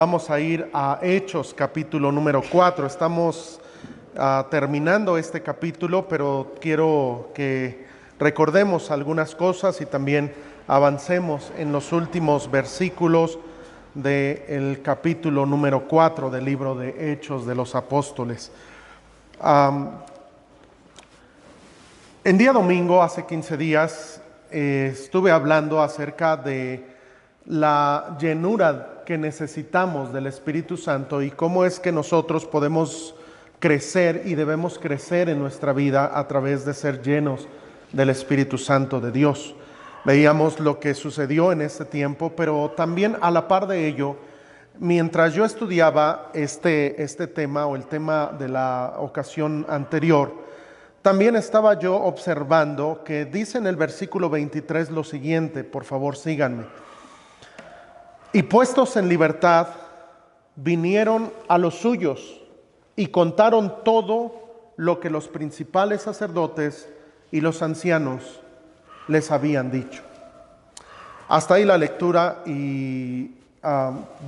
Vamos a ir a Hechos, capítulo número 4. Estamos terminando este capítulo, pero quiero que recordemos algunas cosas y también avancemos en los últimos versículos del capítulo número 4 del libro de Hechos de los Apóstoles. En día domingo, hace 15 días, estuve hablando acerca de la llenura que necesitamos del Espíritu Santo y cómo es que nosotros podemos crecer y debemos crecer en nuestra vida a través de ser llenos del Espíritu Santo de Dios. Veíamos lo que sucedió en este tiempo, pero también a la par de ello, mientras yo estudiaba este tema o el tema de la ocasión anterior, también estaba yo observando que dice en el versículo 23 lo siguiente, por favor síganme. Y puestos en libertad, vinieron a los suyos y contaron todo lo que los principales sacerdotes y los ancianos les habían dicho. Hasta ahí la lectura y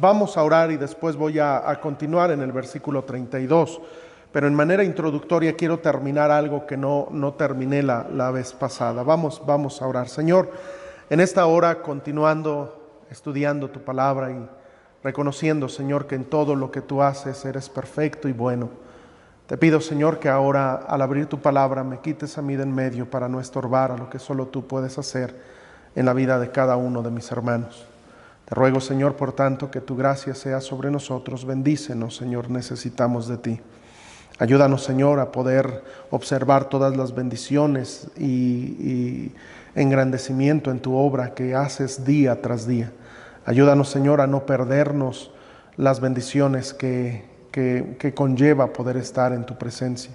vamos a orar y después voy a continuar en el versículo 32. Pero en manera introductoria quiero terminar algo que no terminé la vez pasada. Vamos a orar. Señor, en esta hora continuando estudiando tu palabra y reconociendo, Señor, que en todo lo que tú haces eres perfecto y bueno. Te pido, Señor, que ahora al abrir tu palabra me quites a mí de en medio para no estorbar a lo que solo tú puedes hacer en la vida de cada uno de mis hermanos. Te ruego, Señor, por tanto, que tu gracia sea sobre nosotros. Bendícenos, Señor, necesitamos de ti. Ayúdanos, Señor, a poder observar todas las bendiciones y engrandecimiento en tu obra que haces día tras día. Ayúdanos, Señor, a no perdernos las bendiciones que conlleva poder estar en tu presencia.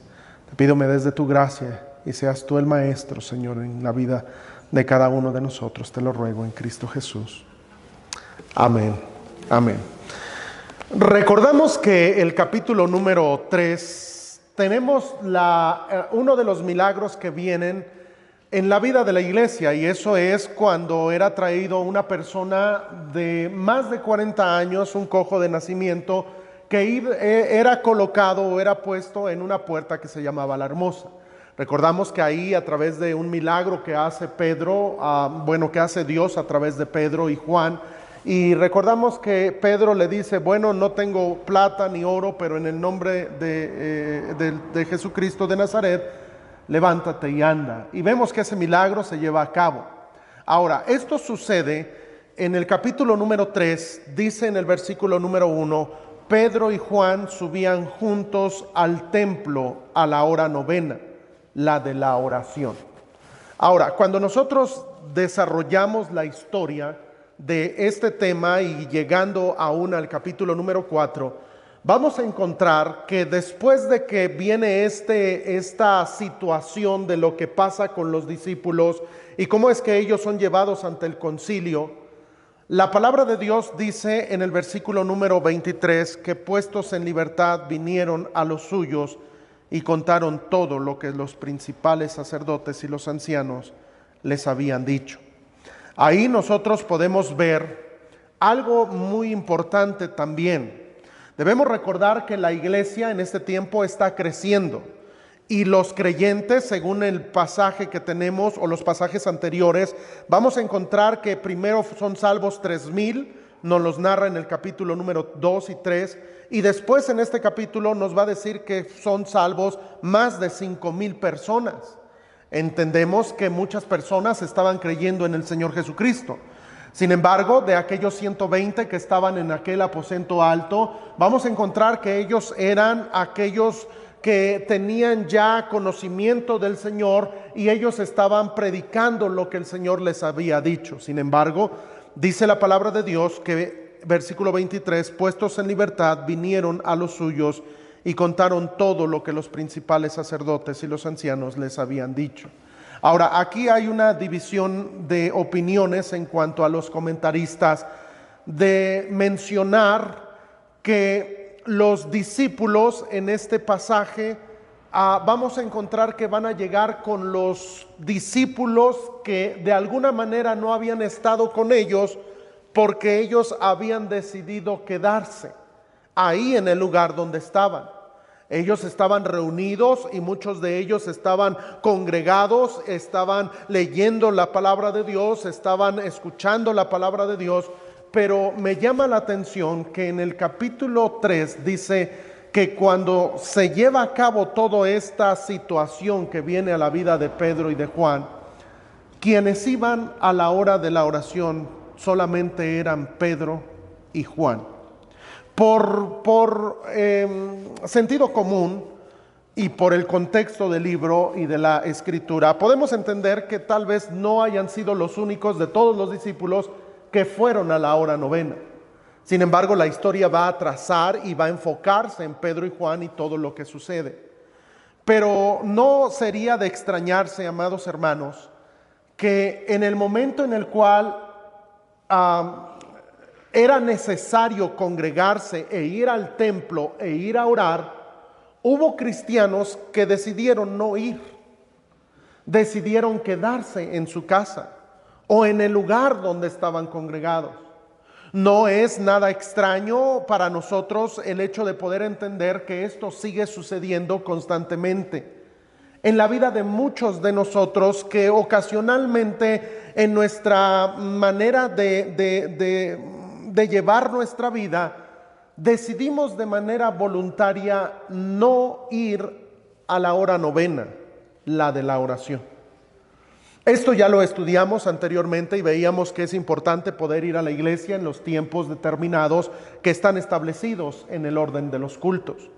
Te pido me des de tu gracia y seas tú el Maestro, Señor, en la vida de cada uno de nosotros. Te lo ruego en Cristo Jesús. Amén. Amén. Recordamos que el capítulo número 3 tenemos uno de los milagros que vienen en la vida de la iglesia, y eso es cuando era traído una persona de más de 40 años, un cojo de nacimiento, que era colocado o era puesto en una puerta que se llamaba La Hermosa. Recordamos que ahí, a través de un milagro que hace que hace Dios a través de Pedro y Juan, y recordamos que Pedro le dice, bueno, no tengo plata ni oro, pero en el nombre de Jesucristo de Nazaret, levántate y anda. Y vemos que ese milagro se lleva a cabo. Ahora, esto sucede en el capítulo número 3, dice en el versículo número 1, Pedro y Juan subían juntos al templo a la hora novena, la de la oración. Ahora, cuando nosotros desarrollamos la historia de este tema y llegando aún al capítulo número 4, vamos a encontrar que después de que viene esta situación de lo que pasa con los discípulos y cómo es que ellos son llevados ante el concilio, la palabra de Dios dice en el versículo número 23 que puestos en libertad vinieron a los suyos y contaron todo lo que los principales sacerdotes y los ancianos les habían dicho. Ahí nosotros podemos ver algo muy importante también. Debemos recordar que la iglesia en este tiempo está creciendo y los creyentes, según el pasaje que tenemos o los pasajes anteriores, vamos a encontrar que primero son salvos 3,000, nos los narra en el capítulo número 2 y 3, y después en este capítulo nos va a decir que son salvos más de 5,000 personas. Entendemos que muchas personas estaban creyendo en el Señor Jesucristo. Sin embargo, de aquellos 120 que estaban en aquel aposento alto, vamos a encontrar que ellos eran aquellos que tenían ya conocimiento del Señor y ellos estaban predicando lo que el Señor les había dicho. Sin embargo, dice la palabra de Dios que, versículo 23, puestos en libertad, vinieron a los suyos y contaron todo lo que los principales sacerdotes y los ancianos les habían dicho. Ahora, aquí hay una división de opiniones en cuanto a los comentaristas de mencionar que los discípulos en este pasaje vamos a encontrar que van a llegar con los discípulos que de alguna manera no habían estado con ellos porque ellos habían decidido quedarse ahí en el lugar donde estaban. Ellos estaban reunidos y muchos de ellos estaban congregados, estaban leyendo la palabra de Dios, estaban escuchando la palabra de Dios, pero me llama la atención que en el capítulo 3 dice que cuando se lleva a cabo toda esta situación que viene a la vida de Pedro y de Juan, quienes iban a la hora de la oración solamente eran Pedro y Juan. Por sentido común y por el contexto del libro y de la escritura, podemos entender que tal vez no hayan sido los únicos de todos los discípulos que fueron a la hora novena. Sin embargo, la historia va a trazar y va a enfocarse en Pedro y Juan y todo lo que sucede. Pero no sería de extrañarse, amados hermanos, que en el momento en el cual era necesario congregarse e ir al templo e ir a orar, hubo cristianos que decidieron no ir, decidieron quedarse en su casa o en el lugar donde estaban congregados. No es nada extraño para nosotros el hecho de poder entender que esto sigue sucediendo constantemente en la vida de muchos de nosotros, que ocasionalmente en nuestra manera de llevar nuestra vida decidimos de manera voluntaria no ir a la hora novena, la de la oración. Esto ya lo estudiamos anteriormente y veíamos que es importante poder ir a la iglesia en los tiempos determinados que están establecidos en el orden de los cultos.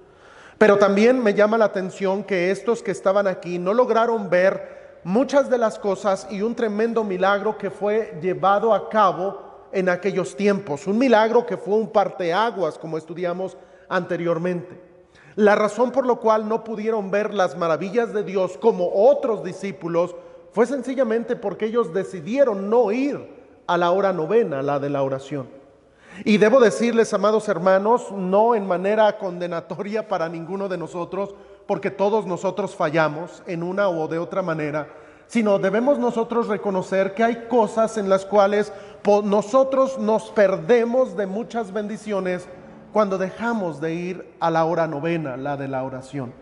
Pero también me llama la atención que estos que estaban aquí no lograron ver muchas de las cosas y un tremendo milagro que fue llevado a cabo en aquellos tiempos. Un milagro que fue un parteaguas, como estudiamos anteriormente. La razón por la cual no pudieron ver las maravillas de Dios como otros discípulos fue sencillamente porque ellos decidieron no ir a la hora novena, la de la oración. Y debo decirles, amados hermanos, no en manera condenatoria para ninguno de nosotros, porque todos nosotros fallamos en una o de otra manera, sino debemos nosotros reconocer que hay cosas en las cuales nosotros nos perdemos de muchas bendiciones cuando dejamos de ir a la hora novena, la de la oración.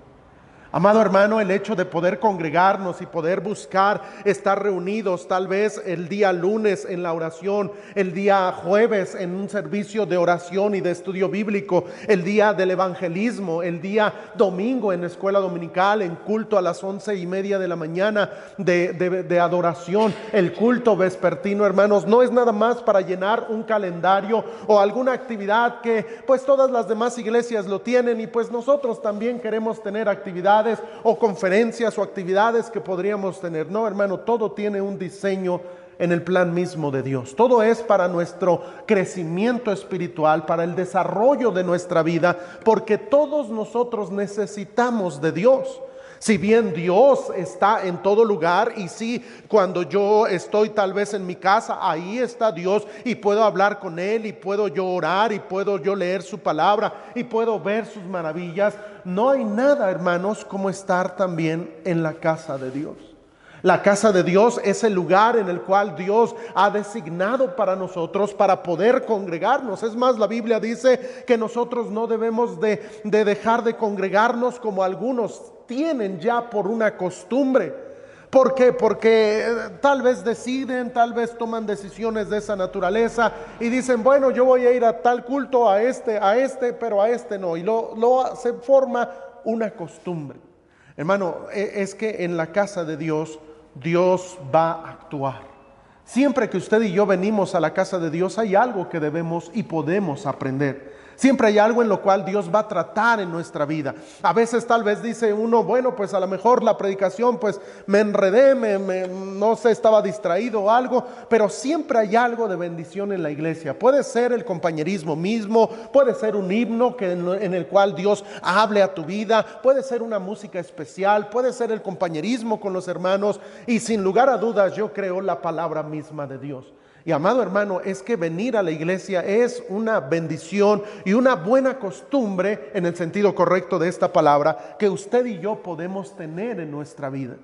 Amado hermano, el hecho de poder congregarnos y poder buscar estar reunidos tal vez el día lunes en la oración, el día jueves en un servicio de oración y de estudio bíblico, el día del evangelismo, el día domingo en escuela dominical, en culto a las 11:30 de la mañana de adoración, el culto vespertino, hermanos, no es nada más para llenar un calendario o alguna actividad que pues todas las demás iglesias lo tienen y pues nosotros también queremos tener actividades o conferencias o actividades que podríamos tener. No, hermano, todo tiene un diseño en el plan mismo de Dios. Todo es para nuestro crecimiento espiritual, para el desarrollo de nuestra vida, porque todos nosotros necesitamos de Dios. Si bien Dios está en todo lugar, y sí, cuando yo estoy tal vez en mi casa, ahí está Dios y puedo hablar con Él y puedo yo orar y puedo yo leer su palabra y puedo ver sus maravillas, no hay nada, hermanos, como estar también en la casa de Dios. La casa de Dios es el lugar en el cual Dios ha designado para nosotros para poder congregarnos. Es más, la Biblia dice que nosotros no debemos de dejar de congregarnos como algunos tienen ya por una costumbre. ¿Por qué? Porque tal vez deciden, tal vez toman decisiones de esa naturaleza y dicen, bueno, yo voy a ir a tal culto, a este, pero a este no. Y se forma una costumbre. Hermano, es que en la casa de Dios, Dios va a actuar. Siempre que usted y yo venimos a la casa de Dios, hay algo que debemos y podemos aprender. Siempre hay algo en lo cual Dios va a tratar en nuestra vida. A veces tal vez dice uno, bueno, pues a lo mejor la predicación, pues me enredé, no sé, estaba distraído o algo, pero siempre hay algo de bendición en la iglesia. Puede ser el compañerismo mismo, puede ser un himno en el cual Dios hable a tu vida, puede ser una música especial, puede ser el compañerismo con los hermanos y sin lugar a dudas yo creo la palabra misma de Dios. Y amado hermano, es que venir a la iglesia es una bendición y una buena costumbre, en el sentido correcto de esta palabra, que usted y yo podemos tener en nuestra vida.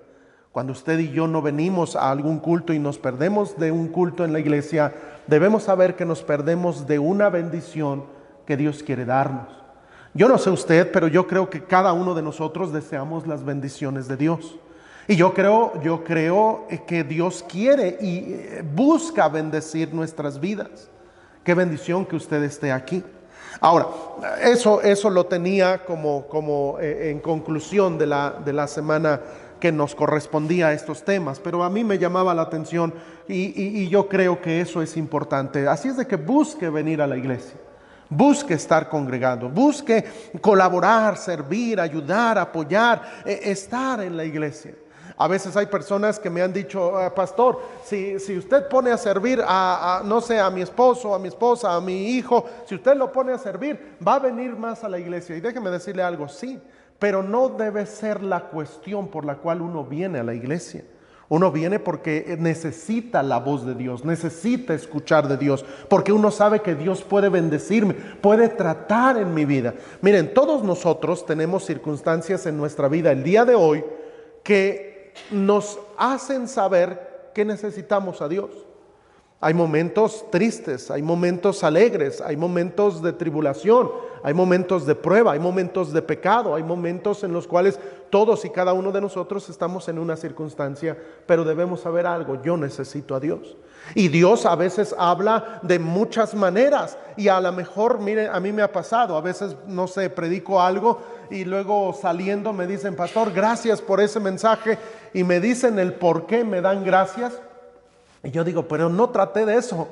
Cuando usted y yo no venimos a algún culto y nos perdemos de un culto en la iglesia, debemos saber que nos perdemos de una bendición que Dios quiere darnos. Yo no sé usted, pero yo creo que cada uno de nosotros deseamos las bendiciones de Dios. Y yo creo que Dios quiere y busca bendecir nuestras vidas. Qué bendición que usted esté aquí. Ahora, eso lo tenía como en conclusión de la semana que nos correspondía a estos temas, pero a mí me llamaba la atención y yo creo que eso es importante. Así es de que busque venir a la iglesia, busque estar congregado, busque colaborar, servir, ayudar, apoyar, estar en la iglesia. A veces hay personas que me han dicho, pastor, si usted pone a servir no sé, a mi esposo, a mi esposa, a mi hijo, si usted lo pone a servir, va a venir más a la iglesia. Y déjeme decirle algo, sí, pero no debe ser la cuestión por la cual uno viene a la iglesia. Uno viene porque necesita la voz de Dios, necesita escuchar de Dios, porque uno sabe que Dios puede bendecirme, puede tratar en mi vida. Miren, todos nosotros tenemos circunstancias en nuestra vida el día de hoy que nos hacen saber que necesitamos a Dios. Hay momentos tristes, hay momentos alegres, hay momentos de tribulación, hay momentos de prueba, hay momentos de pecado, hay momentos en los cuales todos y cada uno de nosotros estamos en una circunstancia, pero debemos saber algo: yo necesito a Dios. Y Dios a veces habla de muchas maneras, y a lo mejor, mire, a mí me ha pasado, a veces, no sé, predico algo y luego saliendo me dicen, pastor, gracias por ese mensaje, y me dicen el por qué me dan gracias. Y yo digo, pero no traté de eso.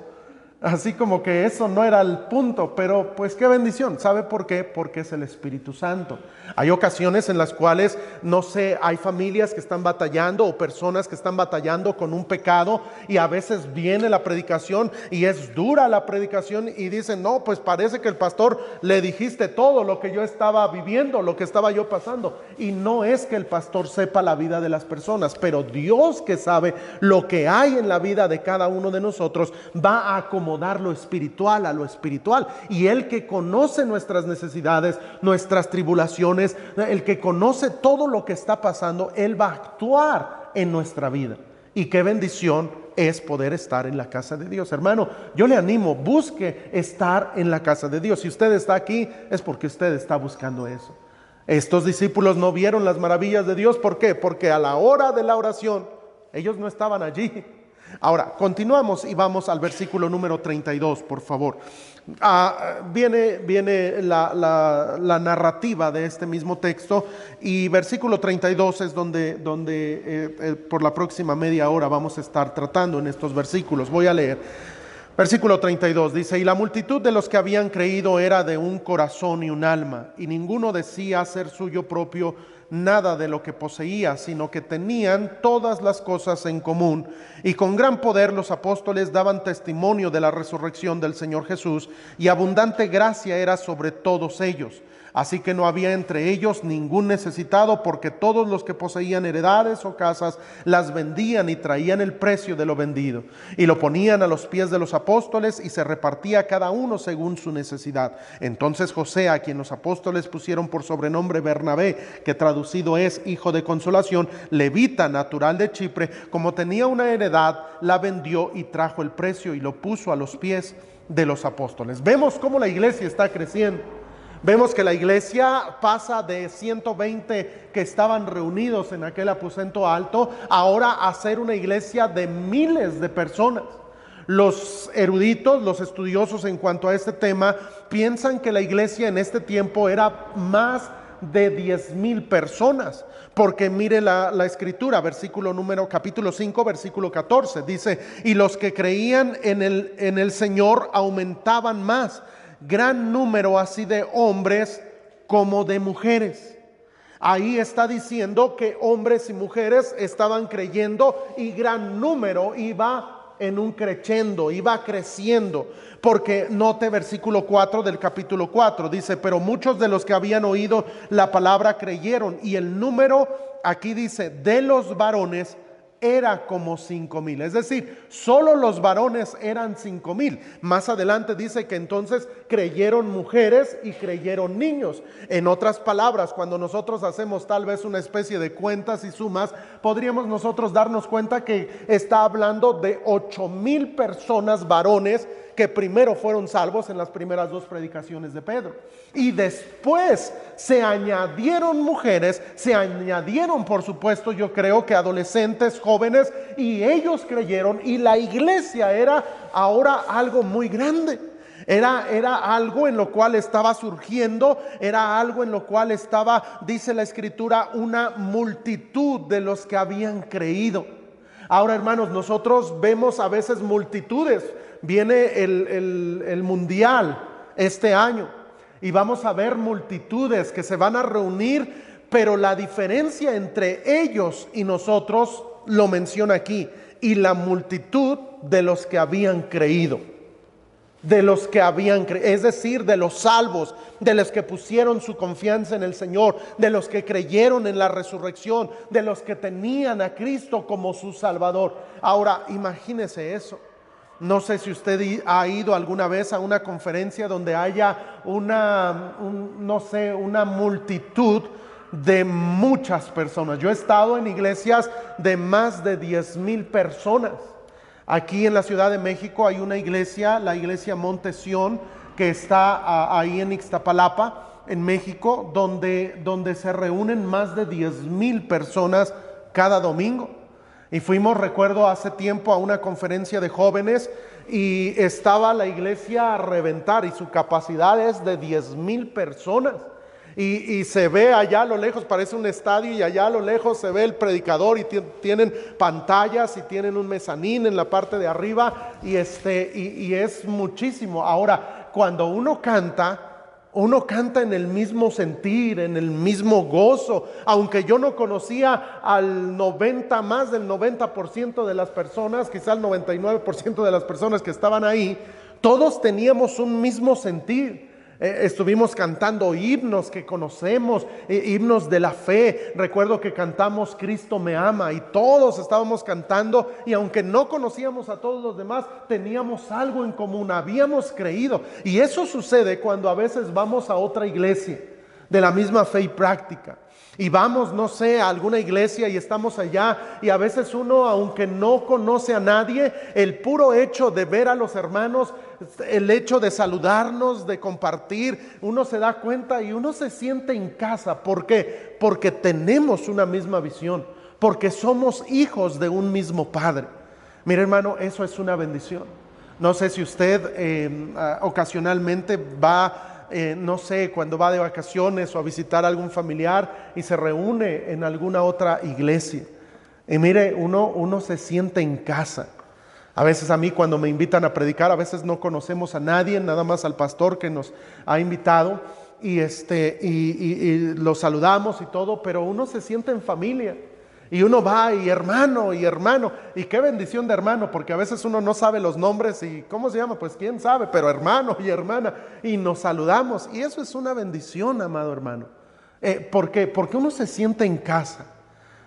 Así como que eso no era el punto, pero pues qué bendición. ¿Sabe por qué? Porque es el Espíritu Santo. Hay ocasiones en las cuales, no sé, hay familias que están batallando o personas que están batallando con un pecado, y a veces viene la predicación y es dura la predicación y dicen, no, pues parece que el pastor le dijiste todo lo que yo estaba viviendo, lo que estaba yo pasando. Y no es que el pastor sepa la vida de las personas, pero Dios, que sabe lo que hay en la vida de cada uno de nosotros, va a acomodar lo espiritual a lo espiritual. Y Él, que conoce nuestras necesidades, nuestras tribulaciones, el que conoce todo lo que está pasando, Él va a actuar en nuestra vida. Y qué bendición es poder estar en la casa de Dios. Hermano, yo le animo, busque estar en la casa de Dios. Si usted está aquí, es porque usted está buscando eso. Estos discípulos no vieron las maravillas de Dios. ¿Por qué? Porque a la hora de la oración ellos no estaban allí. Ahora, continuamos y vamos al versículo número 32, por favor. Viene la narrativa de este mismo texto, y versículo 32 es donde por la próxima media hora vamos a estar tratando en estos versículos. Voy a leer. Versículo 32 dice, y la multitud de los que habían creído era de un corazón y un alma, y ninguno decía ser suyo propio nada de lo que poseía, sino que tenían todas las cosas en común. Y con gran poder los apóstoles daban testimonio de la resurrección del Señor Jesús, y abundante gracia era sobre todos ellos. Así que no había entre ellos ningún necesitado, porque todos los que poseían heredades o casas las vendían y traían el precio de lo vendido, y lo ponían a los pies de los apóstoles, y se repartía cada uno según su necesidad. Entonces José, a quien los apóstoles pusieron por sobrenombre Bernabé, que traducido es hijo de consolación, levita, natural de Chipre, como tenía una heredad, la vendió y trajo el precio y lo puso a los pies de los apóstoles. Vemos cómo la iglesia está creciendo. Vemos que la iglesia pasa de 120 que estaban reunidos en aquel aposento alto, ahora a ser una iglesia de miles de personas. Los eruditos, los estudiosos en cuanto a este tema, piensan que la iglesia en este tiempo era más de 10,000 personas, porque mire la escritura, capítulo 5, versículo 14, dice, y los que creían en el Señor aumentaban más, gran número así de hombres como de mujeres. Ahí está diciendo que hombres y mujeres estaban creyendo, y gran número iba en un crescendo, iba creciendo. Porque note versículo 4 del capítulo 4, dice, pero muchos de los que habían oído la palabra creyeron, y el número, aquí dice, de los varones era como 5,000. Es decir, solo los varones eran 5,000. Más adelante dice que entonces creyeron mujeres y creyeron niños. En otras palabras, cuando nosotros hacemos tal vez una especie de cuentas y sumas, podríamos nosotros darnos cuenta que está hablando de 8,000 personas varones que primero fueron salvos en las primeras 2 predicaciones de Pedro. Y después se añadieron mujeres, se añadieron, por supuesto, yo creo que adolescentes, jóvenes, y ellos creyeron, y la iglesia era ahora algo muy grande. Era algo en lo cual estaba surgiendo, era algo en lo cual estaba, dice la Escritura, una multitud de los que habían creído. Ahora, hermanos, nosotros vemos a veces multitudes. Viene el mundial este año y vamos a ver multitudes que se van a reunir, pero la diferencia entre ellos y nosotros lo menciona aquí: y la multitud de los que habían creído. De los que habían creído, es decir, de los salvos, de los que pusieron su confianza en el Señor, de los que creyeron en la resurrección, de los que tenían a Cristo como su Salvador. Ahora, imagínese eso. No sé si usted ha ido alguna vez a una conferencia donde haya una multitud de muchas personas. Yo he estado en iglesias de más de 10,000 personas. Aquí en la Ciudad de México hay una iglesia, la iglesia Monte Sión, que está ahí en Ixtapalapa, en México, donde se reúnen más de 10,000 personas cada domingo. Y fuimos, recuerdo, hace tiempo a una conferencia de jóvenes y estaba la iglesia a reventar y su capacidad es de 10,000 personas. Y se ve allá a lo lejos, parece un estadio, y allá a lo lejos se ve el predicador y tienen pantallas y tienen un mezanín en la parte de arriba y es muchísimo. Ahora, cuando uno canta en el mismo sentir, en el mismo gozo. Aunque yo no conocía más del 90% de las personas, quizá el 99% de las personas que estaban ahí, todos teníamos un mismo sentir. Estuvimos cantando himnos que conocemos, himnos de la fe. Recuerdo que cantamos Cristo me ama y todos estábamos cantando, y aunque no conocíamos a todos los demás, teníamos algo en común, habíamos creído. Y eso sucede cuando a veces vamos a otra iglesia de la misma fe y práctica. Y vamos, no sé, a alguna iglesia y estamos allá, y a veces uno, aunque no conoce a nadie, el puro hecho de ver a los hermanos, el hecho de saludarnos, de compartir, uno se da cuenta y uno se siente en casa. ¿Por qué? Porque tenemos una misma visión, porque somos hijos de un mismo Padre. Mire, hermano, eso es una bendición. No sé si usted ocasionalmente va, no sé, cuando va de vacaciones o a visitar a algún familiar y se reúne en alguna otra iglesia. Y mire, uno se siente en casa. A veces a mí, cuando me invitan a predicar, a veces no conocemos a nadie, nada más al pastor que nos ha invitado, y lo saludamos y todo, pero uno se siente en familia. Y uno va y hermano, y qué bendición de hermano, porque a veces uno no sabe los nombres y ¿cómo se llama? Pues quién sabe, pero hermano y hermana, y nos saludamos, y eso es una bendición, amado hermano. ¿Por qué? Porque uno se siente en casa.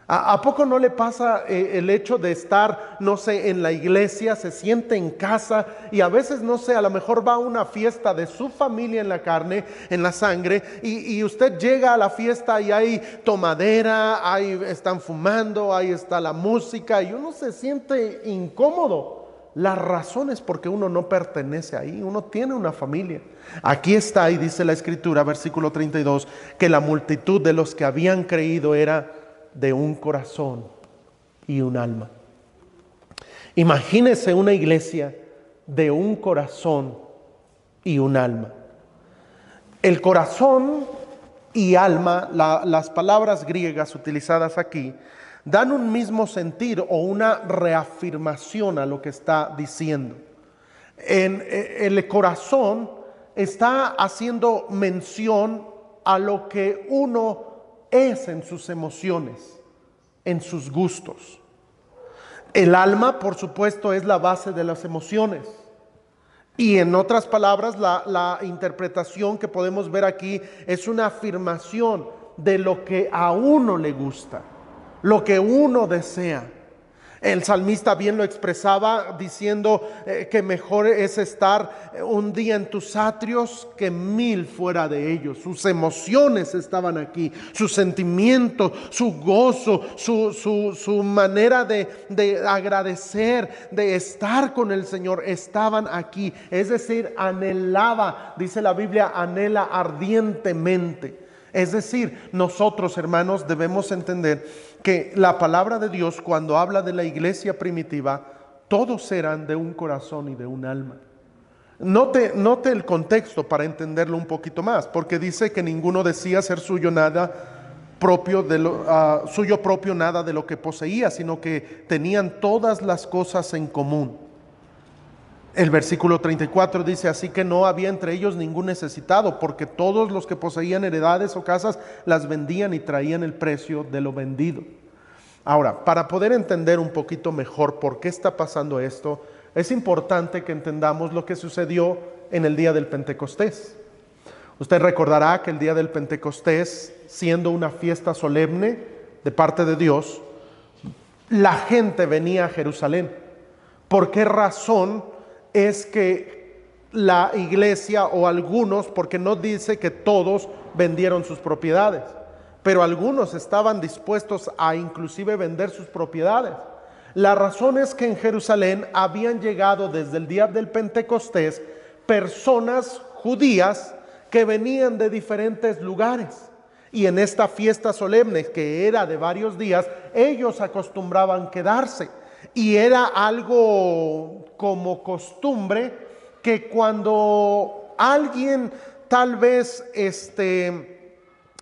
¿A poco no le pasa el hecho de estar, no sé, en la iglesia, se siente en casa, y a veces, no sé, a lo mejor va a una fiesta de su familia en la carne, en la sangre, y usted llega a la fiesta y hay tomadera, ahí están fumando, ahí está la música, y uno se siente incómodo? La razón es porque uno no pertenece ahí, uno tiene una familia. Aquí está, y dice la Escritura, versículo 32, que la multitud de los que habían creído era de un corazón y un alma. Imagínese una iglesia de un corazón y un alma. El corazón y alma, las palabras griegas utilizadas aquí, dan un mismo sentir o una reafirmación a lo que está diciendo. El corazón está haciendo mención a lo que uno es en sus emociones, en sus gustos. El alma, por supuesto, es la base de las emociones. Y en otras palabras, la interpretación que podemos ver aquí es una afirmación de lo que a uno le gusta, lo que uno desea. El salmista bien lo expresaba diciendo que mejor es estar un día en tus atrios que 1000 fuera de ellos. Sus emociones estaban aquí, sus sentimientos, su gozo, su manera de agradecer, de estar con el Señor, estaban aquí. Es decir, anhelaba, dice la Biblia, anhela ardientemente. Es decir, nosotros, hermanos, debemos entender que la palabra de Dios, cuando habla de la iglesia primitiva, todos eran de un corazón y de un alma. Note el contexto para entenderlo un poquito más, porque dice que ninguno decía ser suyo nada propio suyo propio nada de lo que poseía, sino que tenían todas las cosas en común. El versículo 34 dice: así que no había entre ellos ningún necesitado, porque todos los que poseían heredades o casas las vendían y traían el precio de lo vendido. Ahora, para poder entender un poquito mejor por qué está pasando esto, es importante que entendamos lo que sucedió en el día del Pentecostés. Usted recordará que el día del Pentecostés, siendo una fiesta solemne de parte de Dios, la gente venía a Jerusalén. ¿Por qué razón es que la iglesia, o algunos, porque no dice que todos vendieron sus propiedades, pero algunos estaban dispuestos a inclusive vender sus propiedades? La razón es que en Jerusalén habían llegado desde el día del Pentecostés personas judías que venían de diferentes lugares, y en esta fiesta solemne, que era de varios días, ellos acostumbraban quedarse. Y era algo como costumbre que cuando alguien tal vez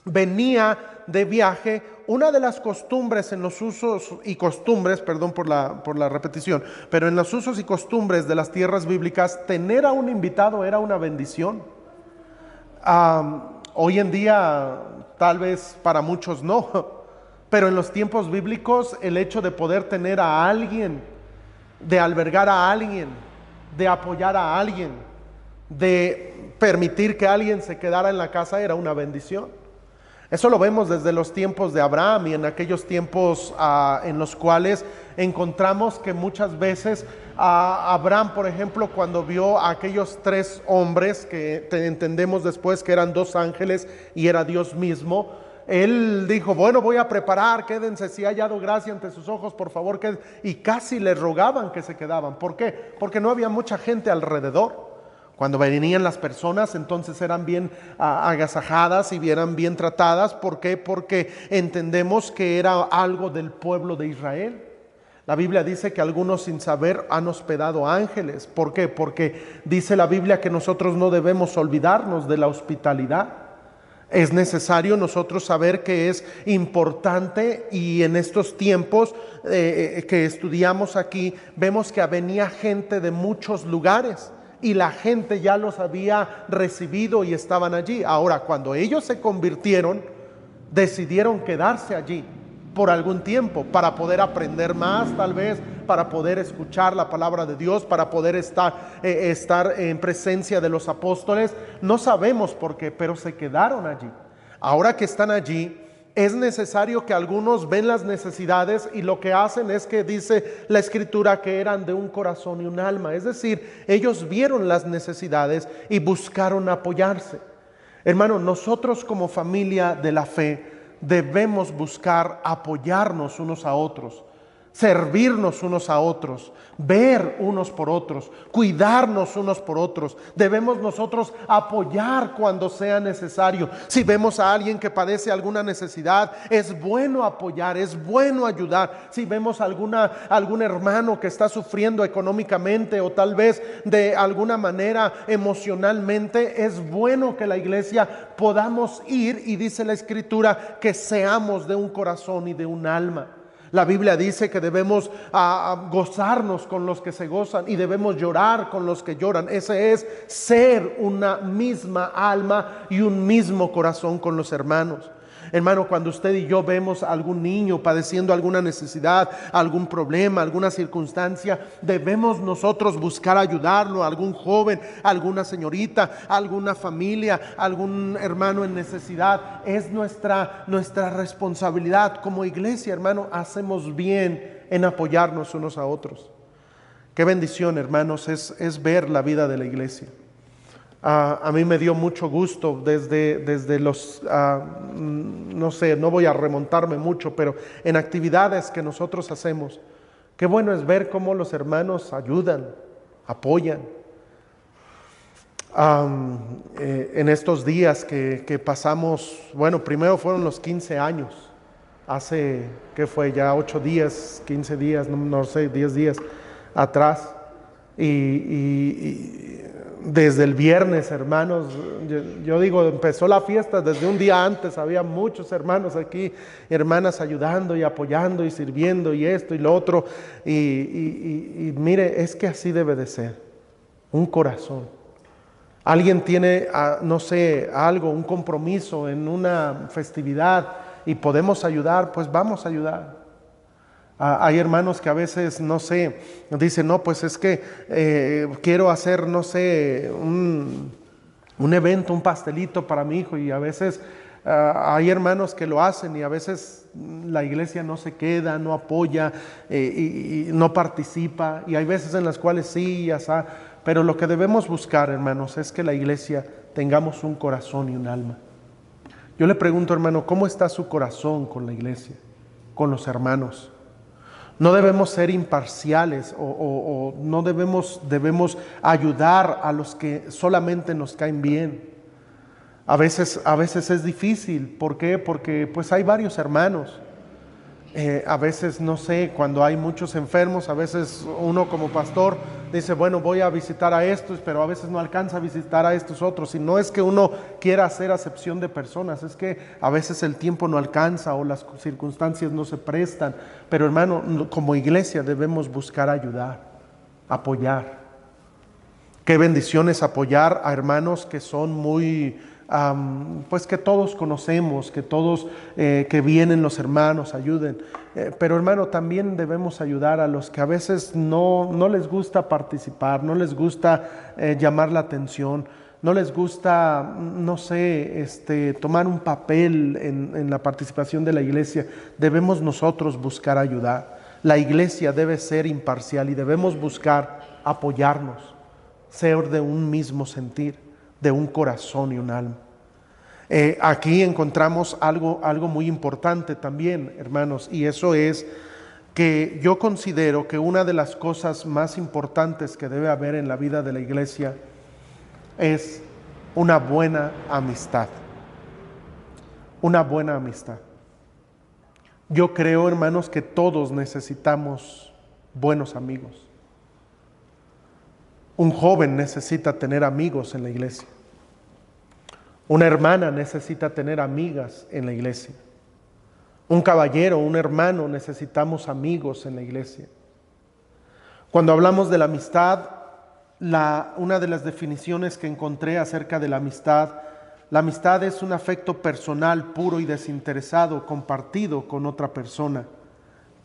venía de viaje, una de las costumbres en los usos y costumbres, perdón por la repetición, pero en los usos y costumbres de las tierras bíblicas, tener a un invitado era una bendición. Hoy en día tal vez para muchos no, pero en los tiempos bíblicos el hecho de poder tener a alguien, de albergar a alguien, de apoyar a alguien, de permitir que alguien se quedara en la casa era una bendición. Eso lo vemos desde los tiempos de Abraham y en aquellos tiempos en los cuales encontramos que muchas veces Abraham, por ejemplo, cuando vio a aquellos 3 hombres que entendemos después que eran 2 ángeles y era Dios mismo, él dijo: bueno, voy a preparar, quédense, si he hallado gracia ante sus ojos, por favor, quédense. Y casi le rogaban que se quedaban. ¿Por qué? Porque no había mucha gente alrededor. Cuando venían las personas, entonces eran bien agasajadas y eran bien tratadas. ¿Por qué? Porque entendemos que era algo del pueblo de Israel. La Biblia dice que algunos sin saber han hospedado ángeles. ¿Por qué? Porque dice la Biblia que nosotros no debemos olvidarnos de la hospitalidad. Es necesario nosotros saber que es importante, y en estos tiempos que estudiamos aquí, vemos que venía gente de muchos lugares y la gente ya los había recibido y estaban allí. Ahora, cuando ellos se convirtieron, decidieron quedarse allí por algún tiempo para poder aprender más, tal vez para poder escuchar la palabra de Dios, para poder estar en presencia de los apóstoles. No sabemos por qué, pero se quedaron allí. Ahora que están allí, es necesario que algunos ven las necesidades, y lo que hacen es que dice la Escritura que eran de un corazón y un alma. Es decir, ellos vieron las necesidades y buscaron apoyarse. Hermano, nosotros como familia de la fe debemos buscar apoyarnos unos a otros, servirnos unos a otros, ver unos por otros, cuidarnos unos por otros. Debemos nosotros apoyar cuando sea necesario. Si vemos a alguien que padece alguna necesidad, es bueno apoyar, es bueno ayudar. Si vemos algún hermano que está sufriendo económicamente o tal vez de alguna manera emocionalmente, es bueno que la iglesia podamos ir, y dice la Escritura que seamos de un corazón y de un alma. La Biblia dice que debemos gozarnos con los que se gozan y debemos llorar con los que lloran. Ese es ser una misma alma y un mismo corazón con los hermanos. Hermano, cuando usted y yo vemos a algún niño padeciendo alguna necesidad, algún problema, alguna circunstancia, debemos nosotros buscar ayudarlo. Algún joven, alguna señorita, alguna familia, algún hermano en necesidad. Es nuestra responsabilidad como iglesia, hermano. Hacemos bien en apoyarnos unos a otros. Qué bendición, hermanos, es ver la vida de la iglesia. A mí me dio mucho gusto desde los, no sé, no voy a remontarme mucho, pero en actividades que nosotros hacemos, qué bueno es ver cómo los hermanos ayudan, apoyan. En estos días que pasamos, bueno, primero fueron los 15 años, hace, ¿qué fue? Ya 8 días, 15 días, no sé, 10 días atrás. Y desde el viernes, hermanos, yo digo, empezó la fiesta desde un día antes, había muchos hermanos aquí, hermanas ayudando y apoyando y sirviendo y esto y lo otro. Y mire, es que así debe de ser, un corazón. Alguien tiene, no sé, algo, un compromiso en una festividad y podemos ayudar, pues vamos a ayudar. Hay hermanos que a veces, no sé, dicen, no, pues es que quiero hacer, no sé, un evento, un pastelito para mi hijo, y a veces hay hermanos que lo hacen y a veces la iglesia no se queda, no apoya y no participa, y hay veces en las cuales sí, ya está. Pero lo que debemos buscar, hermanos, es que la iglesia tengamos un corazón y un alma. Yo le pregunto, hermano, ¿cómo está su corazón con la iglesia, con los hermanos? No debemos ser imparciales o no debemos ayudar a los que solamente nos caen bien. A veces es difícil. ¿Por qué? Porque pues hay varios hermanos. A veces, no sé, cuando hay muchos enfermos, a veces uno como pastor dice, bueno, voy a visitar a estos, pero a veces no alcanza a visitar a estos otros. Y no es que uno quiera hacer acepción de personas, es que a veces el tiempo no alcanza o las circunstancias no se prestan. Pero hermano, como iglesia debemos buscar ayudar, apoyar. Qué bendición es apoyar a hermanos que son muy... pues que todos conocemos, que todos, que vienen los hermanos, ayuden. Pero hermano, también debemos ayudar a los que a veces no les gusta participar, no les gusta llamar la atención, no les gusta, no sé, tomar un papel en la participación de la iglesia. Debemos nosotros buscar ayudar. La iglesia debe ser imparcial y debemos buscar apoyarnos, ser de un mismo sentir, de un corazón y un alma. Aquí encontramos algo muy importante también, hermanos, y eso es que yo considero que una de las cosas más importantes que debe haber en la vida de la iglesia es una buena amistad. Una buena amistad. Yo creo, hermanos, que todos necesitamos buenos amigos. Un joven necesita tener amigos en la iglesia. Una hermana necesita tener amigas en la iglesia. Un caballero, un hermano, necesitamos amigos en la iglesia. Cuando hablamos de la amistad, una de las definiciones que encontré acerca de la amistad es un afecto personal, puro y desinteresado, compartido con otra persona,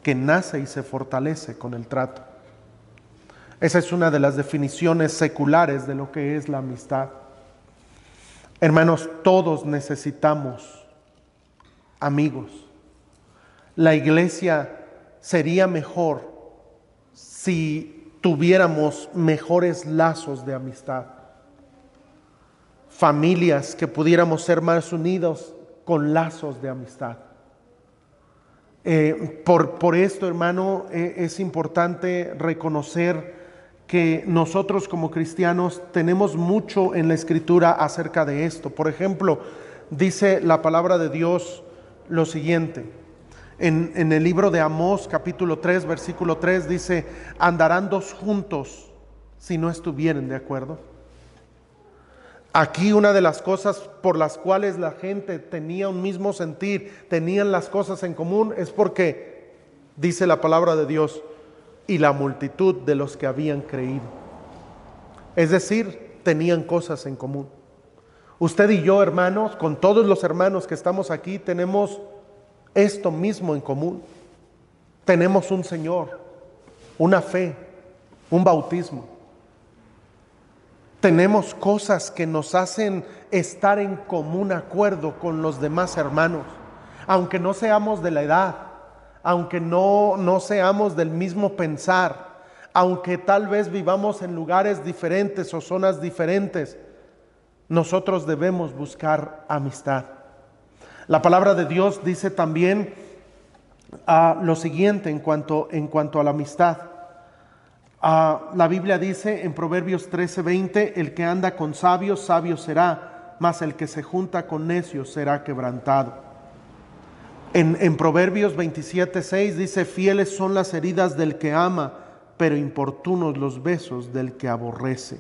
que nace y se fortalece con el trato. Esa es una de las definiciones seculares de lo que es la amistad. Hermanos, todos necesitamos amigos. La iglesia sería mejor si tuviéramos mejores lazos de amistad. Familias que pudiéramos ser más unidos con lazos de amistad. Por esto, hermano, es importante reconocer que nosotros como cristianos tenemos mucho en la Escritura acerca de esto. Por ejemplo, dice la palabra de Dios lo siguiente. En el libro de Amós, capítulo 3, versículo 3, dice, andarán dos juntos si no estuvieren de acuerdo. Aquí una de las cosas por las cuales la gente tenía un mismo sentir, tenían las cosas en común, es porque, dice la palabra de Dios, y la multitud de los que habían creído. Es decir, tenían cosas en común. Usted y yo, hermanos, con todos los hermanos que estamos aquí, tenemos esto mismo en común. Tenemos un Señor, una fe, un bautismo. Tenemos cosas que nos hacen estar en común acuerdo con los demás hermanos, aunque no seamos de la edad, aunque no seamos del mismo pensar, aunque tal vez vivamos en lugares diferentes o zonas diferentes, nosotros debemos buscar amistad. La palabra de Dios dice también lo siguiente en cuanto a la amistad. La Biblia dice en Proverbios 13:20, el que anda con sabios, sabio será, mas el que se junta con necios será quebrantado. En Proverbios 27:6 dice, fieles son las heridas del que ama, pero importunos los besos del que aborrece.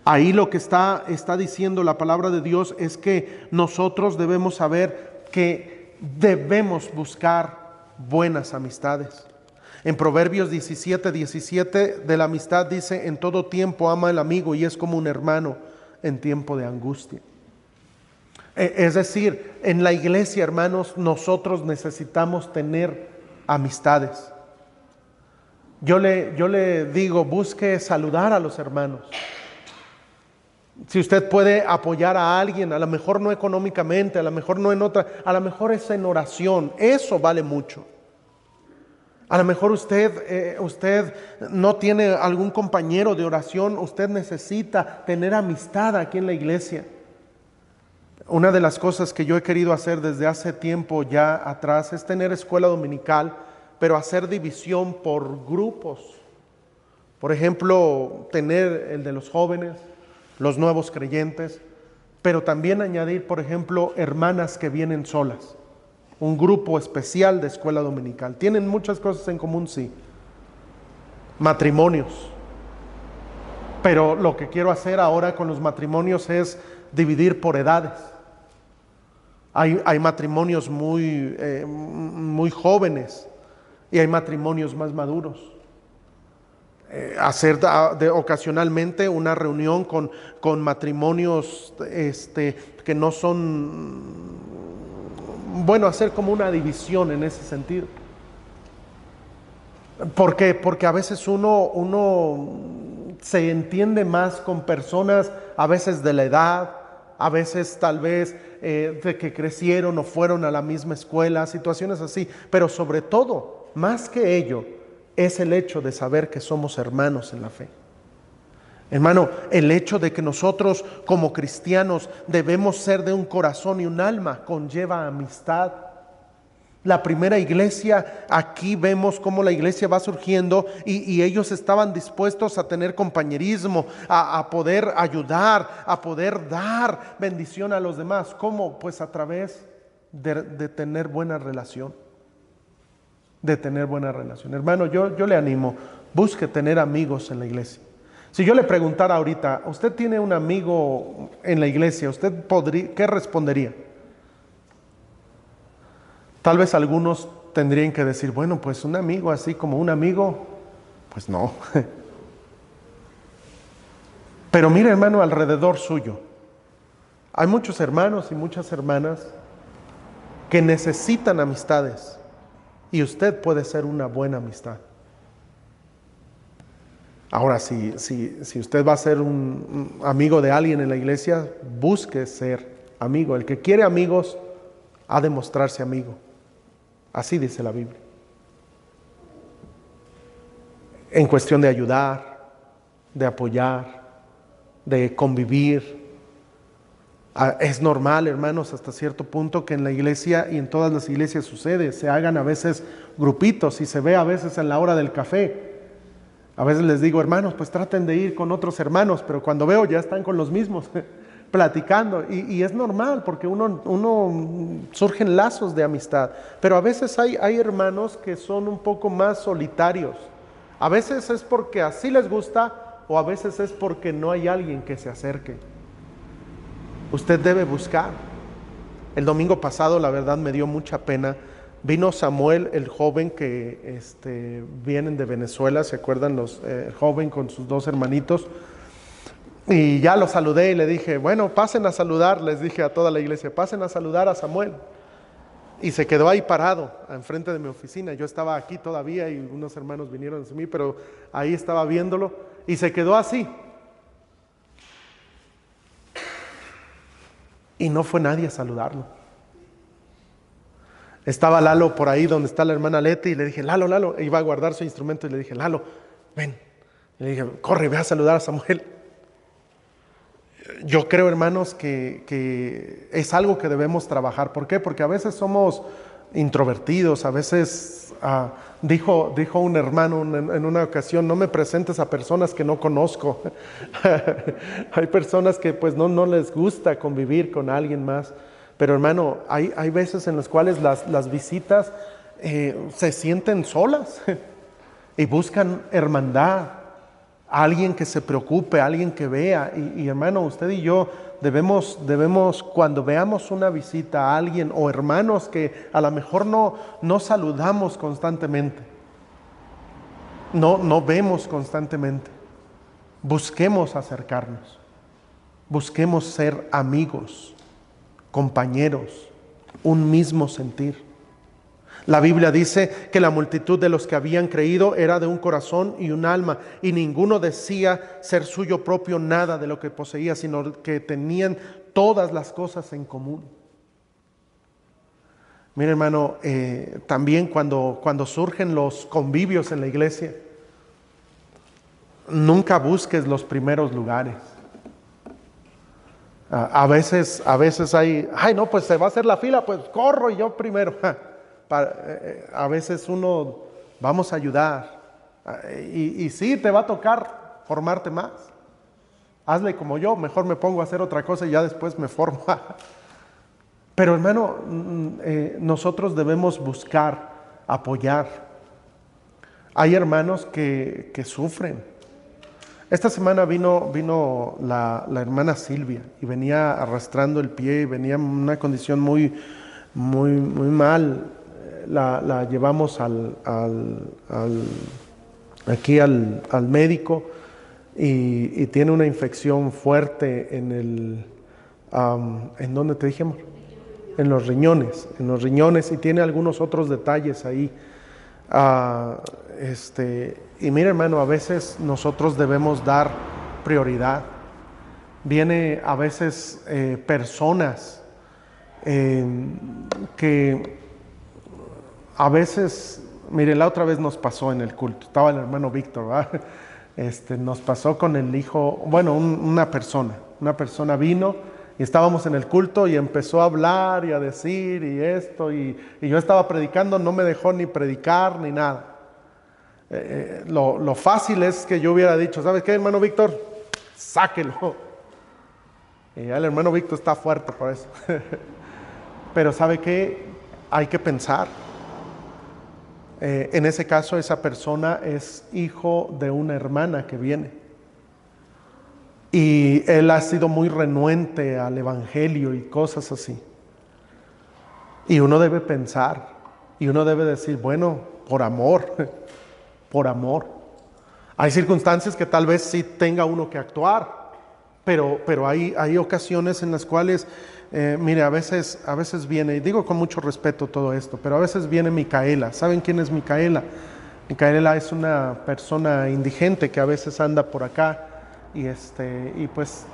Ahí lo que está diciendo la palabra de Dios es que nosotros debemos saber que debemos buscar buenas amistades. En Proverbios 17:17 de la amistad dice, en todo tiempo ama el amigo y es como un hermano en tiempo de angustia. Es decir, en la iglesia, hermanos, nosotros necesitamos tener amistades. Yo le digo, busque saludar a los hermanos. Si usted puede apoyar a alguien, a lo mejor no económicamente, a lo mejor no en otra, a lo mejor es en oración, eso vale mucho. A lo mejor usted no tiene algún compañero de oración, usted necesita tener amistad aquí en la iglesia. Una de las cosas que yo he querido hacer desde hace tiempo ya atrás es tener escuela dominical, pero hacer división por grupos. Por ejemplo, tener el de los jóvenes, los nuevos creyentes, pero también añadir, por ejemplo, hermanas que vienen solas. Un grupo especial de escuela dominical. Tienen muchas cosas en común, sí. Matrimonios. Pero lo que quiero hacer ahora con los matrimonios es dividir por edades. Hay matrimonios muy jóvenes y hay matrimonios más maduros. Hacer ocasionalmente una reunión con matrimonios que no son... Bueno, hacer como una división en ese sentido. ¿Por qué? Porque a veces uno se entiende más con personas, a veces de la edad, a veces tal vez de que crecieron o fueron a la misma escuela, situaciones así. Pero sobre todo, más que ello, es el hecho de saber que somos hermanos en la fe. Hermano, el hecho de que nosotros como cristianos debemos ser de un corazón y un alma conlleva amistad. La primera iglesia, aquí vemos cómo la iglesia va surgiendo y ellos estaban dispuestos a tener compañerismo, a poder ayudar, a poder dar bendición a los demás. ¿Cómo? Pues a través de tener buena relación. De tener buena relación. Hermano, yo le animo, busque tener amigos en la iglesia. Si yo le preguntara ahorita, ¿usted tiene un amigo en la iglesia? ¿Usted qué respondería? Tal vez algunos tendrían que decir, bueno, pues un amigo así como un amigo, pues no. Pero mire, hermano, alrededor suyo, hay muchos hermanos y muchas hermanas que necesitan amistades y usted puede ser una buena amistad. Ahora, si usted va a ser un amigo de alguien en la iglesia, busque ser amigo. El que quiere amigos, ha de mostrarse amigo. Así dice la Biblia. En cuestión de ayudar, de apoyar, de convivir. Es normal, hermanos, hasta cierto punto que en la iglesia y en todas las iglesias sucede. Se hagan a veces grupitos y se ve a veces en la hora del café. A veces les digo, hermanos, pues traten de ir con otros hermanos, pero cuando veo ya están con los mismos platicando. Y es normal porque uno surgen lazos de amistad. Pero a veces hay hermanos que son un poco más solitarios. A veces es porque así les gusta o a veces es porque no hay alguien que se acerque. Usted debe buscar. El domingo pasado, la verdad, me dio mucha pena. Vino Samuel, el joven que vienen de Venezuela, ¿se acuerdan? El joven con sus dos hermanitos. Y ya lo saludé y le dije, bueno, pasen a saludar, les dije a toda la iglesia, pasen a saludar a Samuel. Y se quedó ahí parado, enfrente de mi oficina. Yo estaba aquí todavía y unos hermanos vinieron hacia mí, pero ahí estaba viéndolo y se quedó así. Y no fue nadie a saludarlo. Estaba Lalo por ahí donde está la hermana Leti y le dije, Lalo, Lalo, e iba a guardar su instrumento y le dije, Lalo, ven. Y le dije, corre, ve a saludar a Samuel. Yo creo, hermanos, que es algo que debemos trabajar. ¿Por qué? Porque a veces somos introvertidos, a veces dijo un hermano en una ocasión, no me presentes a personas que no conozco. Hay personas que pues no les gusta convivir con alguien más. Pero hermano, hay veces en las cuales las visitas se sienten solas y buscan hermandad, alguien que se preocupe, alguien que vea. Y hermano, usted y yo debemos cuando veamos una visita a alguien o hermanos que a lo mejor no saludamos constantemente, no vemos constantemente, busquemos acercarnos, busquemos ser amigos, compañeros, un mismo sentir. La Biblia dice que la multitud de los que habían creído era de un corazón y un alma, y ninguno decía ser suyo propio nada de lo que poseía, sino que tenían todas las cosas en común. Mira, hermano, también cuando surgen los convivios en la iglesia, nunca busques los primeros lugares. A veces hay, ay no, pues se va a hacer la fila, pues corro y yo primero. A veces vamos a ayudar, y sí, te va a tocar formarte más. Hazle como yo, mejor me pongo a hacer otra cosa y ya después me formo. Pero hermano, nosotros debemos buscar, apoyar. Hay hermanos que sufren. Esta semana vino la hermana Silvia y venía arrastrando el pie, venía en una condición muy mal. La llevamos aquí al médico y tiene una infección fuerte ¿en dónde te dije, amor? En los riñones, y tiene algunos otros detalles ahí. Y mira, hermano, a veces nosotros debemos dar prioridad. Viene a veces personas que a veces, mire, la otra vez nos pasó en el culto, estaba el hermano Víctor, ¿verdad? Nos pasó con el hijo, bueno, una persona vino y estábamos en el culto y empezó a hablar y a decir y esto, y yo estaba predicando, no me dejó ni predicar ni nada. Lo fácil es que yo hubiera dicho, ¿sabes qué, hermano Víctor? Sáquelo. Y ya el hermano Víctor está fuerte por eso. Pero ¿sabe qué? Hay que pensar. En ese caso, esa persona es hijo de una hermana que viene. Y él ha sido muy renuente al evangelio y cosas así. Y uno debe pensar, y uno debe decir, bueno, por amor. Hay circunstancias que tal vez sí tenga uno que actuar, pero hay ocasiones en las cuales, mire, a veces viene, y digo con mucho respeto todo esto, pero a veces viene Micaela. ¿Saben quién es Micaela? Micaela es una persona indigente que a veces anda por acá y pues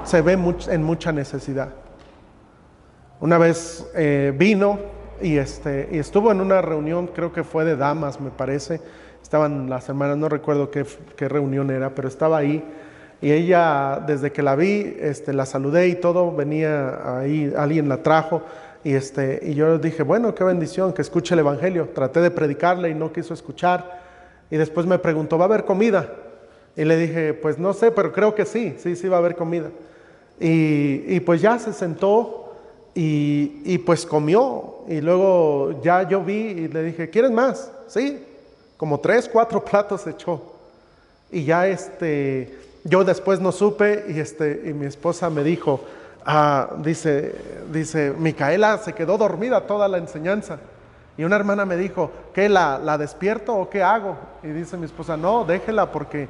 se ve en mucha necesidad. Una vez vino y estuvo en una reunión, creo que fue de damas, me parece. Estaban las hermanas, no recuerdo qué reunión era, pero estaba ahí. Y ella, desde que la vi, la saludé y todo, venía ahí, alguien la trajo. Y yo dije, bueno, qué bendición, que escuche el evangelio. Traté de predicarle y no quiso escuchar. Y después me preguntó, ¿va a haber comida? Y le dije, pues no sé, pero creo que sí va a haber comida. Y pues ya se sentó. Y pues comió, y luego ya yo vi y le dije, ¿quieres más? Sí, como 3, 4 platos echó. Y ya yo después no supe, y mi esposa me dijo, dice, Micaela se quedó dormida toda la enseñanza. Y una hermana me dijo, ¿qué, la despierto o qué hago? Y dice mi esposa, no, déjela porque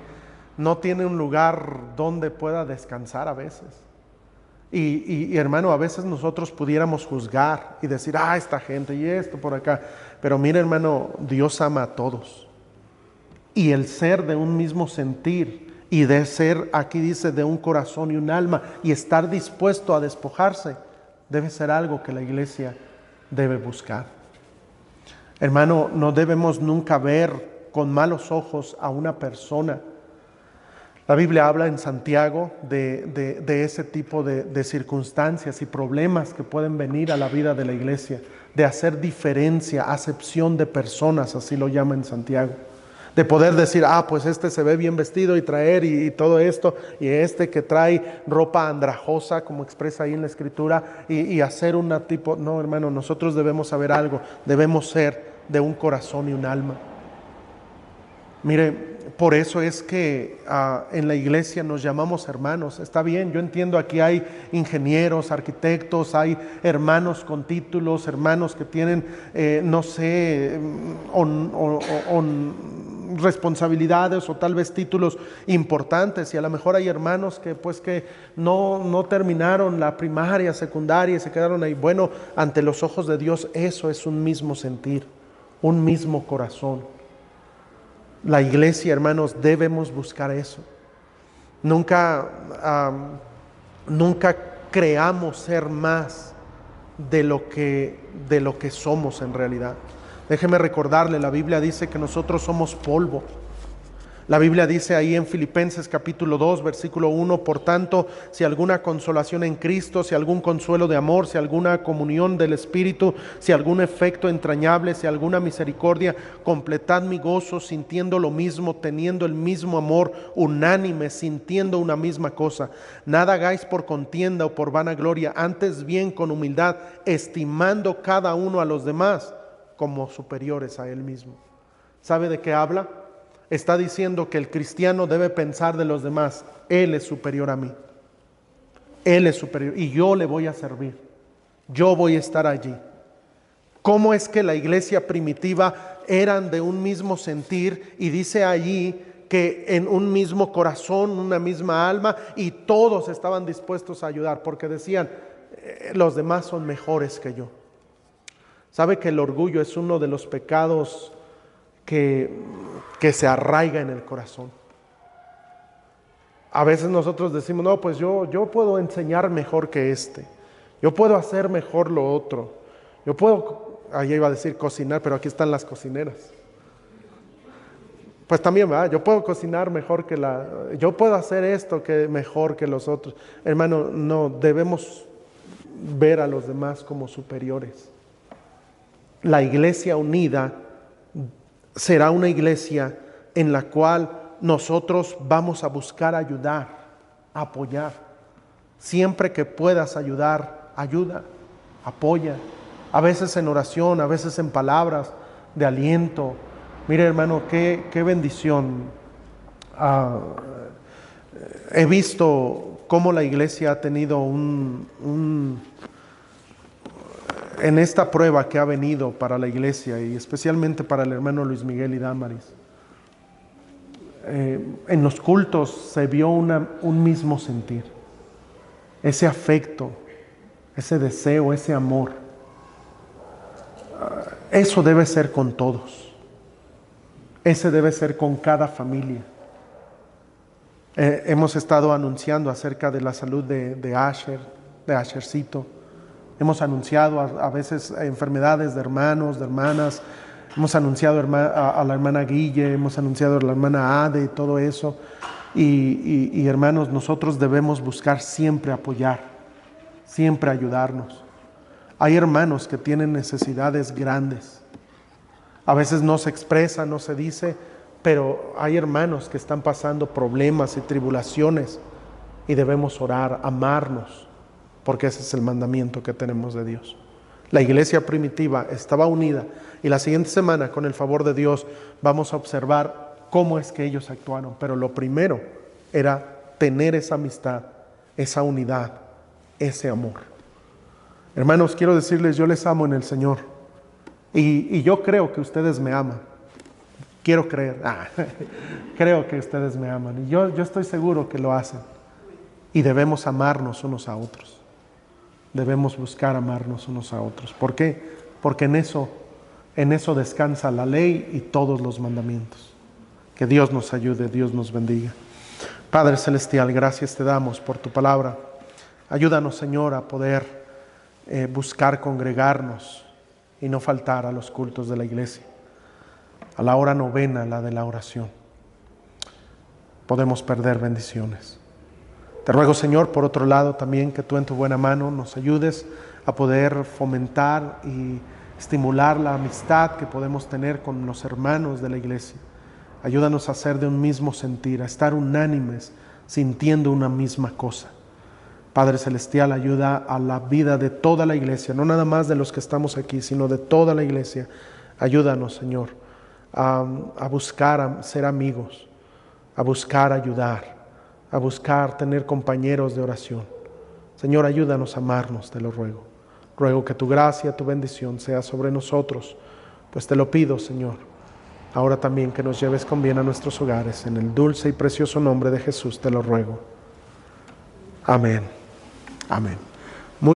no tiene un lugar donde pueda descansar a veces. Y hermano, a veces nosotros pudiéramos juzgar y decir, esta gente y esto por acá. Pero mira, hermano, Dios ama a todos. Y el ser de un mismo sentir y de ser, aquí dice, de un corazón y un alma, y estar dispuesto a despojarse, debe ser algo que la iglesia debe buscar. Hermano, no debemos nunca ver con malos ojos a una persona. La Biblia habla en Santiago de ese tipo de circunstancias y problemas que pueden venir a la vida de la iglesia, de hacer diferencia, acepción de personas, así lo llama en Santiago. De poder decir, pues este se ve bien vestido y traer y todo esto, y este que trae ropa andrajosa, como expresa ahí en la Escritura, y hacer una tipo... No, hermano, nosotros debemos saber algo, debemos ser de un corazón y un alma. Mire, por eso es que en la iglesia nos llamamos hermanos. Está bien, yo entiendo, aquí hay ingenieros, arquitectos, hay hermanos con títulos, hermanos que tienen, responsabilidades o tal vez títulos importantes, y a lo mejor hay hermanos que no terminaron la primaria, secundaria y se quedaron ahí. Bueno, ante los ojos de Dios eso es un mismo sentir, un mismo corazón. La iglesia, hermanos, debemos buscar eso. Nunca creamos ser más de lo que somos en realidad. Déjeme recordarle, la Biblia dice que nosotros somos polvo. La Biblia dice ahí en Filipenses capítulo 2, versículo 1, por tanto, si alguna consolación en Cristo, si algún consuelo de amor, si alguna comunión del Espíritu, si algún afecto entrañable, si alguna misericordia, completad mi gozo, sintiendo lo mismo, teniendo el mismo amor, unánime, sintiendo una misma cosa. Nada hagáis por contienda o por vanagloria, antes bien con humildad, estimando cada uno a los demás como superiores a él mismo. ¿Sabe de qué habla? Está diciendo que el cristiano debe pensar de los demás, él es superior a mí, él es superior y yo le voy a servir, yo voy a estar allí. ¿Cómo es que la iglesia primitiva eran de un mismo sentir? Y dice allí que en un mismo corazón, una misma alma, y todos estaban dispuestos a ayudar, porque decían, los demás son mejores que yo. ¿Sabe que el orgullo es uno de los pecados que se arraiga en el corazón? A veces nosotros decimos, no, pues yo puedo enseñar mejor que este, yo puedo hacer mejor lo otro, yo puedo, allá iba a decir cocinar, pero aquí están las cocineras. Pues también, ¿verdad? Yo puedo cocinar mejor yo puedo hacer esto mejor que los otros. Hermano, no, debemos ver a los demás como superiores. La iglesia unida será una iglesia en la cual nosotros vamos a buscar ayudar, apoyar. Siempre que puedas ayudar, ayuda, apoya. A veces en oración, a veces en palabras de aliento. Mire, hermano, qué bendición. He visto cómo la iglesia ha tenido en esta prueba que ha venido para la iglesia y especialmente para el hermano Luis Miguel y Damaris. En los cultos se vio un mismo sentir, ese afecto, ese deseo, ese amor. Eso debe ser con todos, ese debe ser con cada familia. Hemos estado anunciando acerca de la salud de Ashercito. Hemos anunciado a veces enfermedades de hermanos, de hermanas. Hemos anunciado a la hermana Guille, hemos anunciado a la hermana Ade y todo eso. Y hermanos, nosotros debemos buscar siempre apoyar, siempre ayudarnos. Hay hermanos que tienen necesidades grandes. A veces no se expresa, no se dice, pero hay hermanos que están pasando problemas y tribulaciones y debemos orar, amarnos, porque ese es el mandamiento que tenemos de Dios. La iglesia primitiva estaba unida y la siguiente semana, con el favor de Dios, vamos a observar cómo es que ellos actuaron. Pero lo primero era tener esa amistad, esa unidad, ese amor. Hermanos, quiero decirles, yo les amo en el Señor y yo creo que ustedes me aman. Quiero creer, creo que ustedes me aman y yo estoy seguro que lo hacen. Y debemos amarnos unos a otros. Debemos buscar amarnos unos a otros. ¿Por qué? Porque en eso descansa la ley y todos los mandamientos. Que Dios nos ayude, Dios nos bendiga. Padre Celestial, gracias te damos por tu palabra. Ayúdanos, Señor, a poder buscar congregarnos y no faltar a los cultos de la iglesia, a la hora novena, la de la oración. Podemos perder bendiciones. Te ruego, Señor, por otro lado también que tú en tu buena mano nos ayudes a poder fomentar y estimular la amistad que podemos tener con los hermanos de la iglesia. Ayúdanos a ser de un mismo sentir, a estar unánimes, sintiendo una misma cosa. Padre Celestial, ayuda a la vida de toda la iglesia, no nada más de los que estamos aquí, sino de toda la iglesia. Ayúdanos, Señor, a buscar ser amigos, a buscar ayudar, a buscar tener compañeros de oración. Señor, ayúdanos a amarnos, te lo ruego. Ruego que tu gracia, tu bendición sea sobre nosotros, pues te lo pido, Señor. Ahora también que nos lleves con bien a nuestros hogares, en el dulce y precioso nombre de Jesús te lo ruego. Amén. Amén.